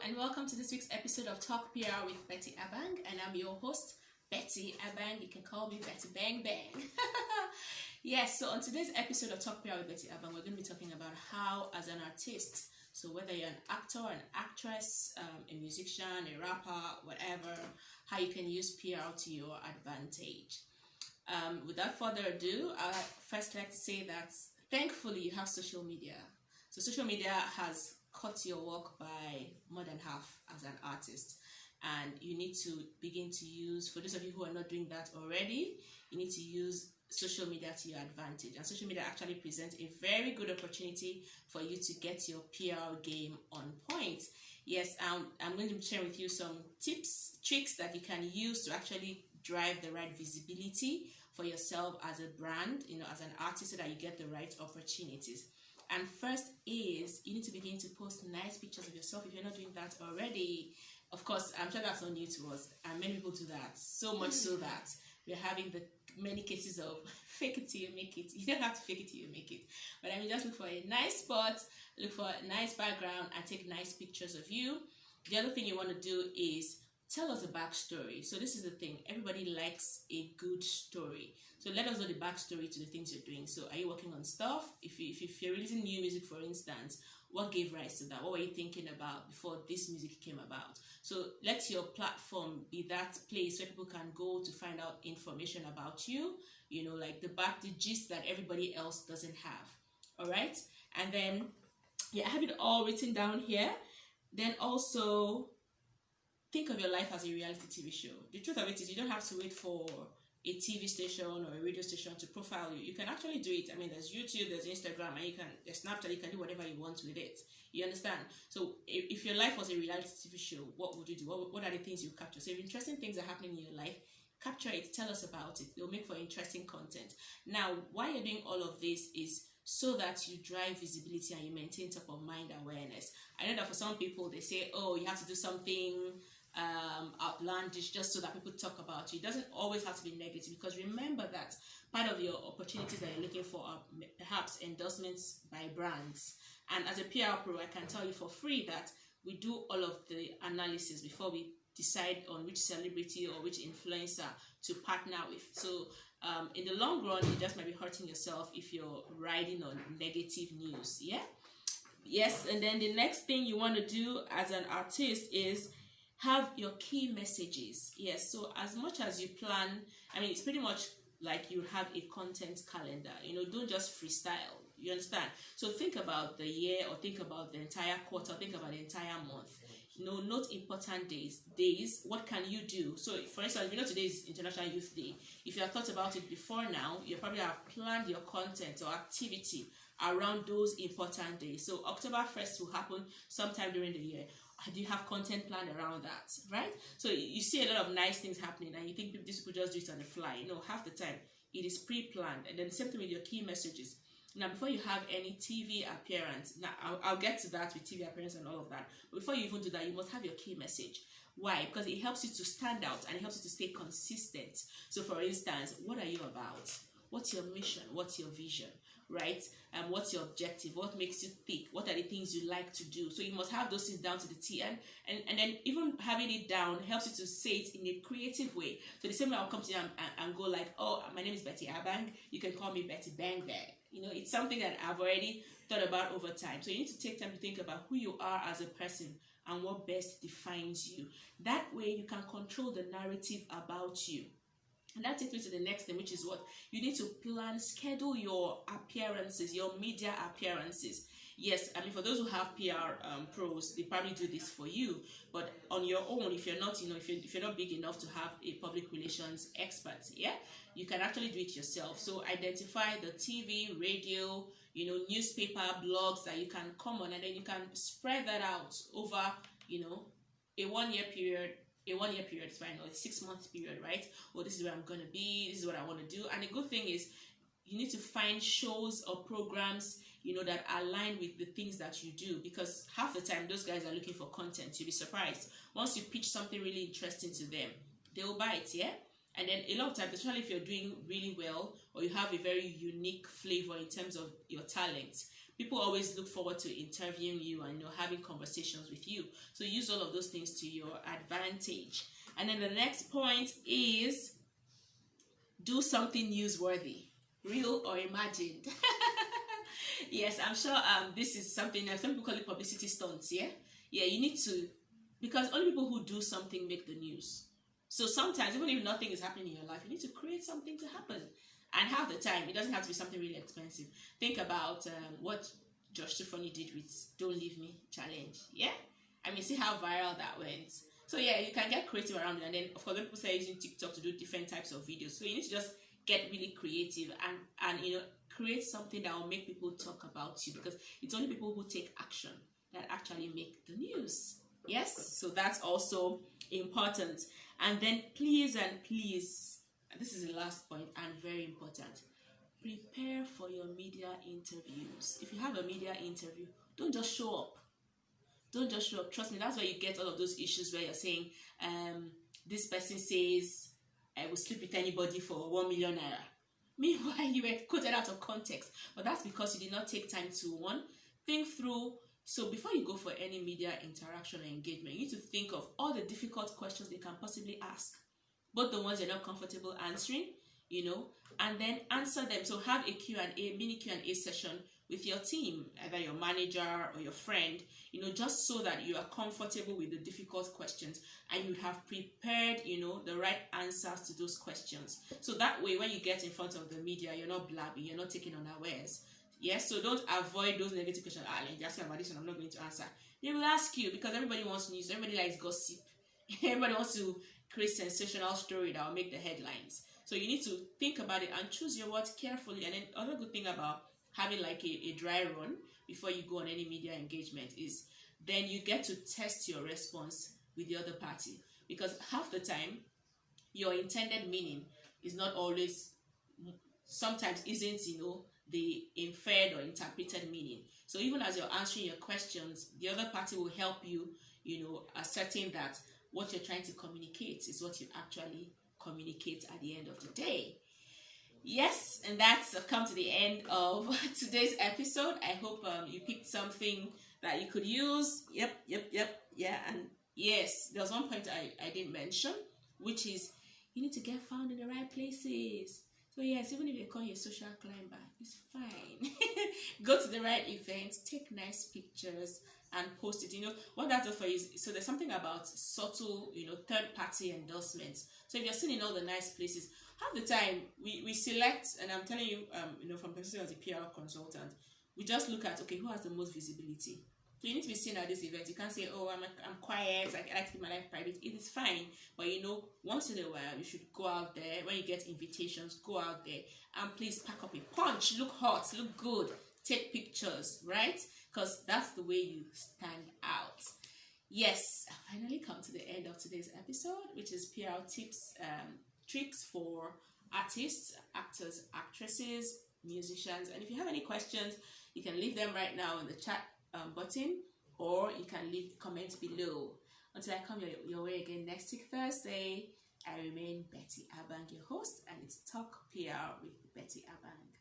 and welcome to this week's episode of Talk PR with Betty Abang, and I'm your host, Betty Abang. You can call me Betty Bang Bang. Yes, so on today's episode of Talk PR with Betty Abang, we're going to be talking about how, as an artist, so whether you're an actor, an actress, a musician, a rapper, whatever, how you can use PR to your advantage. Without further ado, I'd first like to say that thankfully you have social media. So social media has cut your work by more than half as an artist, and you need to begin to use, for those of you who are not doing that already, you need to use social media to your advantage. And social media actually presents a very good opportunity for you to get your PR game on point. Yes, I'm going to share with you some tips, tricks that you can use to actually drive the right visibility for yourself as a brand, as an artist, so that you get the right opportunities. And first is, you need to begin to post nice pictures of yourself if you're not doing that already. Of course, I'm sure that's not new to us, and many people do that, so much so that we're having the many cases of fake it till you make it. You don't have to fake it till you make it. But I mean, just look for a nice spot, look for a nice background, and take nice pictures of you. The other thing you want to do is tell us a backstory. So this is the thing, everybody likes a good story. So let us know the backstory to the things you're doing. So are you working on stuff? If you're releasing new music, for instance, what gave rise to that? What were you thinking about before this music came about? So let your platform be that place where people can go to find out information about you, like the gist that everybody else doesn't have. All right? And then, I have it all written down here. Then also, think of your life as a reality TV show. The truth of it is, you don't have to wait for a TV station or a radio station to profile you. You can actually do it. I mean, there's YouTube, there's Instagram, and there's Snapchat. You can do whatever you want with it. You understand? So if your life was a reality TV show, what would you do? What are the things you capture? So if interesting things are happening in your life, capture it. Tell us about it. It'll make for interesting content. Now, why you're doing all of this is so that you drive visibility and you maintain top of mind awareness. I know that for some people, they say, oh, you have to do something outlandish just so that people talk about you. It doesn't always have to be negative, because remember that part of your opportunities that you're looking for are perhaps endorsements by brands. And as a PR pro, I can tell you for free that we do all of the analysis before we decide on which celebrity or which influencer to partner with. So in the long run, you just might be hurting yourself if you're riding on negative news. Yes. And then the next thing you want to do as an artist is have your key messages. Yes, so as much as you plan, it's pretty much like you have a content calendar. Don't just freestyle. You understand? So think about the year, or think about the entire quarter, think about the entire month. Note important days. What can you do? So for instance, today is International Youth Day. If you have thought about it before now, you probably have planned your content or activity around those important days. So October 1st will happen sometime during the year. Do you have content planned around that, right? So you see a lot of nice things happening, and you think these people just do it on the fly. Half the time it is pre-planned. And then the same thing with your key messages. Now, before you have any TV appearance, now I'll get to that with TV appearance and all of that. But before you even do that, you must have your key message. Why? Because it helps you to stand out and it helps you to stay consistent. So for instance, what are you about? What's your mission? What's your vision? Right? And what's your objective? What makes you tick? What are the things you like to do? So you must have those things down to the T. And then even having it down helps you to say it in a creative way. So the same way I'll come to you and go like, oh, my name is Betty Abang. You can call me Betty Bang Bang. It's something that I've already thought about over time. So you need to take time to think about who you are as a person and what best defines you. That way you can control the narrative about you. And that takes me to the next thing, which is what you need to schedule your appearances, your media appearances. Yes, for those who have PR pros, they probably do this for you. But on your own, if you're not, if you're not big enough to have a public relations expert, you can actually do it yourself. So identify the TV, radio, newspaper, blogs that you can come on, and then you can spread that out over, a 1 year period. A 1 year period is fine, or a 6 month period, right? Or this is where I'm going to be, this is what I want to do. And the good thing is, you need to find shows or programs, that align with the things that you do, because half the time those guys are looking for content. You'll be surprised. Once you pitch something really interesting to them, they will buy it, And then a lot of times, especially if you're doing really well or you have a very unique flavor in terms of your talent, People always look forward to interviewing you and having conversations with you. So use all of those things to your advantage. And then the next point is do something newsworthy, real or imagined. Yes, I'm sure this is something that some people call it publicity stunts. Yeah, you need to, because only people who do something make the news. So sometimes, even if nothing is happening in your life, you need to create something to happen. And half the time, it doesn't have to be something really expensive. Think about what Josh Tiffany did with Don't Leave Me Challenge. Yeah? I mean, see how viral that went. So yeah, you can get creative around it. And then, of course, people say using TikTok to do different types of videos. So you need to just get really creative and create something that will make people talk about you, because it's only people who take action that actually make the news. Yes? So that's also important. And then please, this is the last point and very important, prepare for your media interviews. If you have a media interview, don't just show up. Don't just show up. Trust me, that's where you get all of those issues where you're saying, this person says, I will sleep with anybody for 1 million naira. Meanwhile, you were quoted out of context. But that's because you did not take time to, one, think through. So before you go for any media interaction or engagement, you need to think of all the difficult questions they can possibly ask. Both the ones you're not comfortable answering, and then answer them. So have a Q&A, mini Q&A session with your team, either your manager or your friend, just so that you are comfortable with the difficult questions and you have prepared, the right answers to those questions. So that way, when you get in front of the media, you're not blabbing, you're not taking unawares. Yes, so don't avoid those negative questions. You're asking about this one, I'm not going to answer. They will ask you, because everybody wants news, everybody likes gossip, everybody wants to create sensational story that will make the headlines. So you need to think about it and choose your words carefully. And then other good thing about having like a dry run before you go on any media engagement is then you get to test your response with the other party, because half the time your intended meaning is not always, sometimes isn't, the inferred or interpreted meaning. So even as you're answering your questions, the other party will help you, ascertain that what you're trying to communicate is what you actually communicate at the end of the day. Yes, and that's come to the end of today's episode. I hope you picked something that you could use. Yep. Yeah, and yes, there's one point I didn't mention, which is you need to get found in the right places. So yes, even if they call you a social climber, it's fine. Go to the right events, take nice pictures, and post it. What that does for you is, so there's something about subtle, third-party endorsements. So if you're seen in all the nice places, half the time we select, and I'm telling you, from person as a PR consultant, we just look at, okay, who has the most visibility. So you need to be seen at this event. You can't say, oh, I'm quiet, I like to keep my life private. It is fine, but once in a while you should go out there. When you get invitations, go out there and please pack up a punch, look hot, look good, take pictures, right? Because that's the way you stand out. Yes, I finally come to the end of today's episode, which is PR tips, tricks for artists, actors, actresses, musicians. And if you have any questions, you can leave them right now in the chat button, or you can leave comments below. Until I come your way again next week, Thursday, I remain Betty Abang, your host, and it's Talk PR with Betty Abang.